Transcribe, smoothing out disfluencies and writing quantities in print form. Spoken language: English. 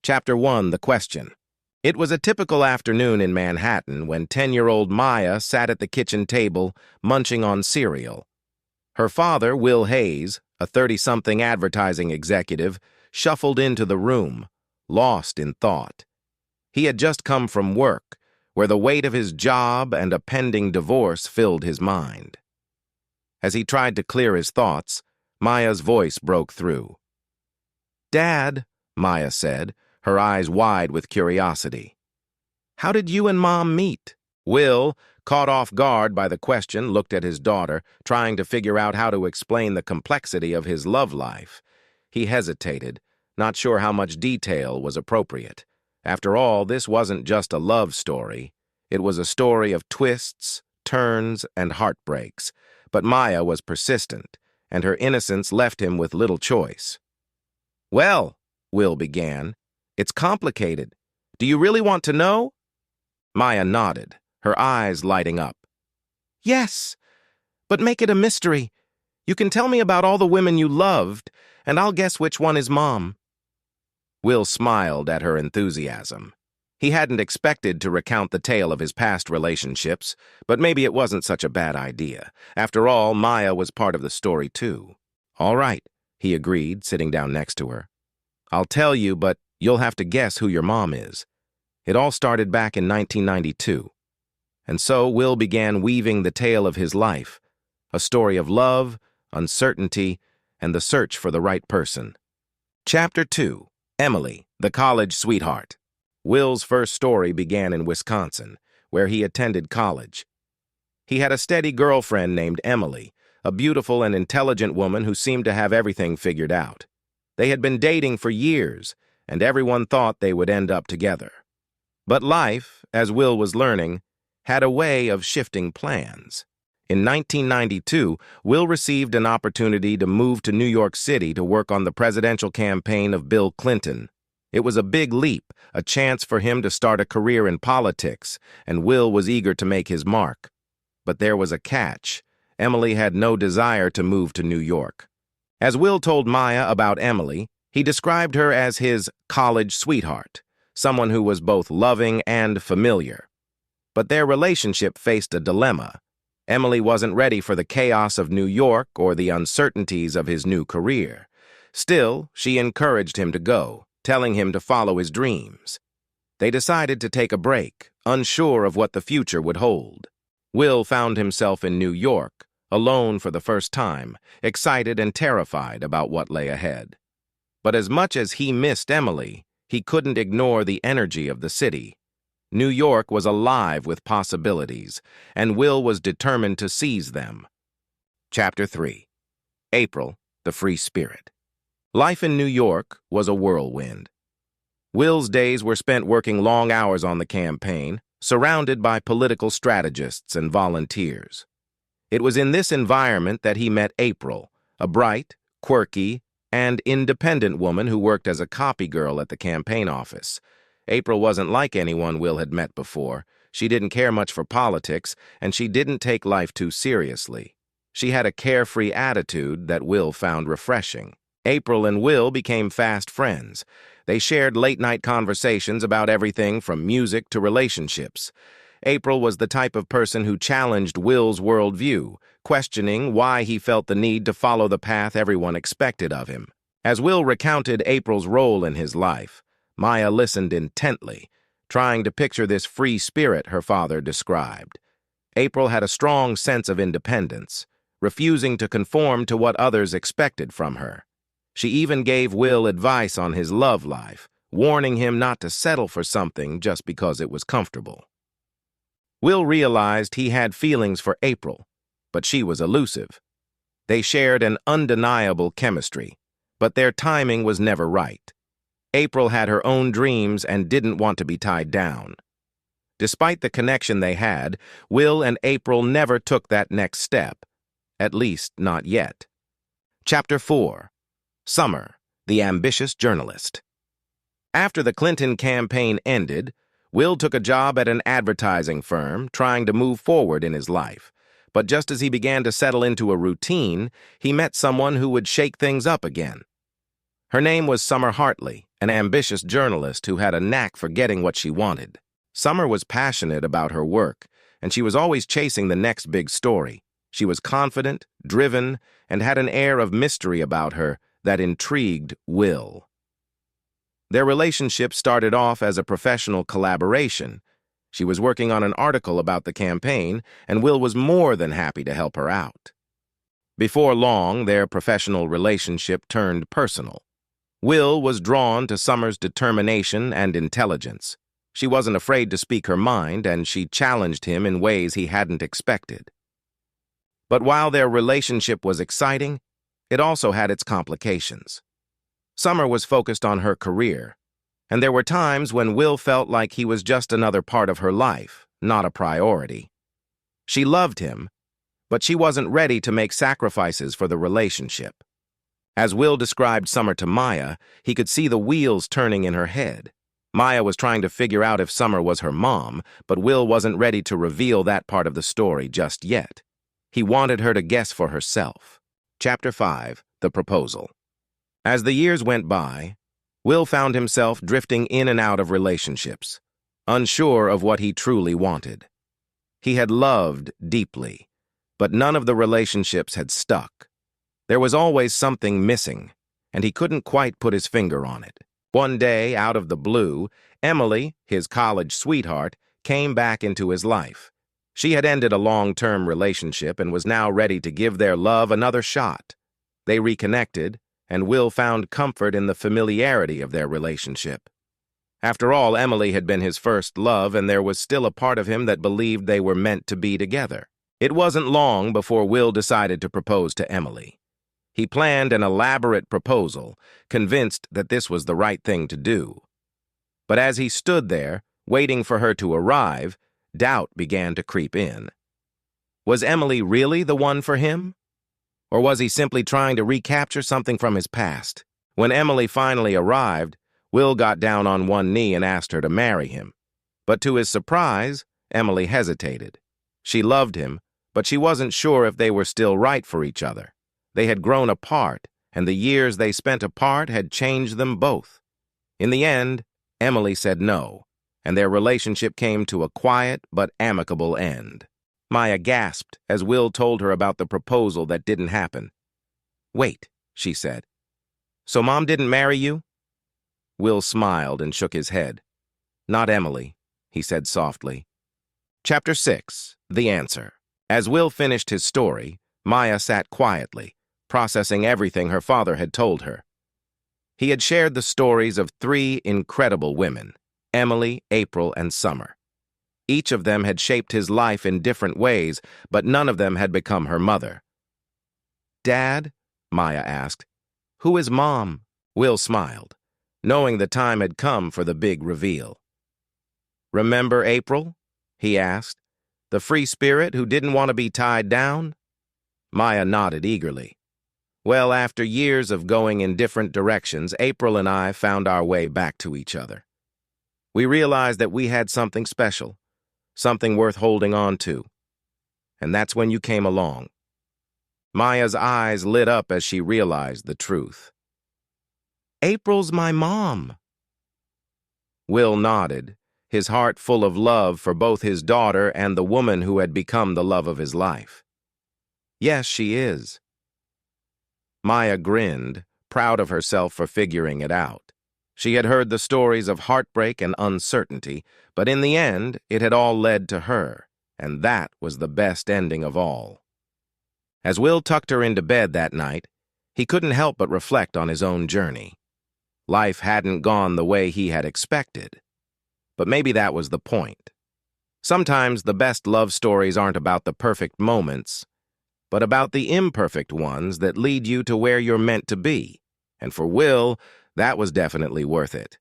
Chapter 1, The Question. It was a typical afternoon in Manhattan when 10-year-old Maya sat at the kitchen table munching on cereal. Her father, Will Hayes, a 30-something advertising executive, shuffled into the room, lost in thought. He had just come from work, where the weight of his job and a pending divorce filled his mind. As he tried to clear his thoughts, Maya's voice broke through. "Dad," Maya said, her eyes wide with curiosity. "How did you and Mom meet?" Will, caught off guard by the question, looked at his daughter, trying to figure out how to explain the complexity of his love life. He hesitated, not sure how much detail was appropriate. After all, this wasn't just a love story. It was a story of twists, turns, and heartbreaks. But Maya was persistent, and her innocence left him with little choice. "Well," Will began, "it's complicated. Do you really want to know?" Maya nodded, her eyes lighting up. "Yes, but make it a mystery. You can tell me about all the women you loved, and I'll guess which one is Mom." Will smiled at her enthusiasm. He hadn't expected to recount the tale of his past relationships, but maybe it wasn't such a bad idea. After all, Maya was part of the story too. "All right," he agreed, sitting down next to her. "I'll tell you, but you'll have to guess who your mom is. It all started back in 1992. And so Will began weaving the tale of his life, a story of love, uncertainty, and the search for the right person. Chapter 2. Emily, the college sweetheart. Will's first story began in Wisconsin, where he attended college. He had a steady girlfriend named Emily, a beautiful and intelligent woman who seemed to have everything figured out. They had been dating for years, and everyone thought they would end up together. But life, as Will was learning, had a way of shifting plans. In 1992, Will received an opportunity to move to New York City to work on the presidential campaign of Bill Clinton. It was a big leap, a chance for him to start a career in politics, and Will was eager to make his mark. But there was a catch. Emily had no desire to move to New York. As Will told Maya about Emily, he described her as his college sweetheart, someone who was both loving and familiar. But their relationship faced a dilemma. Emily wasn't ready for the chaos of New York or the uncertainties of his new career. Still, she encouraged him to go, telling him to follow his dreams. They decided to take a break, unsure of what the future would hold. Will found himself in New York, alone for the first time, excited and terrified about what lay ahead. But as much as he missed Emily, he couldn't ignore the energy of the city. New York was alive with possibilities, and Will was determined to seize them. Chapter 3. April, the Free Spirit. Life in New York was a whirlwind. Will's days were spent working long hours on the campaign, surrounded by political strategists and volunteers. It was in this environment that he met April, a bright, quirky, and independent woman who worked as a copy girl at the campaign office. April wasn't like anyone Will had met before. She didn't care much for politics, and she didn't take life too seriously. She had a carefree attitude that Will found refreshing. April and Will became fast friends. They shared late-night conversations about everything from music to relationships. April was the type of person who challenged Will's worldview, questioning why he felt the need to follow the path everyone expected of him. As Will recounted April's role in his life, Maya listened intently, trying to picture this free spirit her father described. April had a strong sense of independence, refusing to conform to what others expected from her. She even gave Will advice on his love life, warning him not to settle for something just because it was comfortable. Will realized he had feelings for April, but she was elusive. They shared an undeniable chemistry, but their timing was never right. April had her own dreams and didn't want to be tied down. Despite the connection they had, Will and April never took that next step, at least not yet. Chapter 4. Summer, the Ambitious Journalist. After the Clinton campaign ended, Will took a job at an advertising firm, trying to move forward in his life. But just as he began to settle into a routine, he met someone who would shake things up again. Her name was Summer Hartley, an ambitious journalist who had a knack for getting what she wanted. Summer was passionate about her work, and she was always chasing the next big story. She was confident, driven, and had an air of mystery about her that intrigued Will. Their relationship started off as a professional collaboration. She was working on an article about the campaign, and Will was more than happy to help her out. Before long, their professional relationship turned personal. Will was drawn to Summer's determination and intelligence. She wasn't afraid to speak her mind, and she challenged him in ways he hadn't expected. But while their relationship was exciting, it also had its complications. Summer was focused on her career, and there were times when Will felt like he was just another part of her life, not a priority. She loved him, but she wasn't ready to make sacrifices for the relationship. As Will described Summer to Maya, he could see the wheels turning in her head. Maya was trying to figure out if Summer was her mom, but Will wasn't ready to reveal that part of the story just yet. He wanted her to guess for herself. Chapter 5: The Proposal. As the years went by, Will found himself drifting in and out of relationships, unsure of what he truly wanted. He had loved deeply, but none of the relationships had stuck. There was always something missing, and he couldn't quite put his finger on it. One day, out of the blue, Emily, his college sweetheart, came back into his life. She had ended a long-term relationship and was now ready to give their love another shot. They reconnected, and Will found comfort in the familiarity of their relationship. After all, Emily had been his first love, and there was still a part of him that believed they were meant to be together. It wasn't long before Will decided to propose to Emily. He planned an elaborate proposal, convinced that this was the right thing to do. But as he stood there, waiting for her to arrive, doubt began to creep in. Was Emily really the one for him? Or was he simply trying to recapture something from his past? When Emily finally arrived, Will got down on one knee and asked her to marry him. But to his surprise, Emily hesitated. She loved him, but she wasn't sure if they were still right for each other. They had grown apart, and the years they spent apart had changed them both. In the end, Emily said no, and their relationship came to a quiet but amicable end. Maya gasped as Will told her about the proposal that didn't happen. "Wait," she said. "So Mom didn't marry you?" Will smiled and shook his head. "Not Emily," he said softly. Chapter 6: The Answer. As Will finished his story, Maya sat quietly, processing everything her father had told her. He had shared the stories of 3 incredible women, Emily, April, and Summer. Each of them had shaped his life in different ways, but none of them had become her mother. "Dad?" Maya asked. "Who is Mom?" Will smiled, knowing the time had come for the big reveal. "Remember April?" he asked. "The free spirit who didn't want to be tied down?" Maya nodded eagerly. "Well, after years of going in different directions, April and I found our way back to each other. We realized that we had something special, something worth holding on to. And that's when you came along." Maya's eyes lit up as she realized the truth. "April's my mom." Will nodded, his heart full of love for both his daughter and the woman who had become the love of his life. "Yes, she is." Maya grinned, proud of herself for figuring it out. She had heard the stories of heartbreak and uncertainty, but in the end, it had all led to her, and that was the best ending of all. As Will tucked her into bed that night, he couldn't help but reflect on his own journey. Life hadn't gone the way he had expected. But maybe that was the point. Sometimes the best love stories aren't about the perfect moments, but about the imperfect ones that lead you to where you're meant to be. And for Will, that was definitely worth it.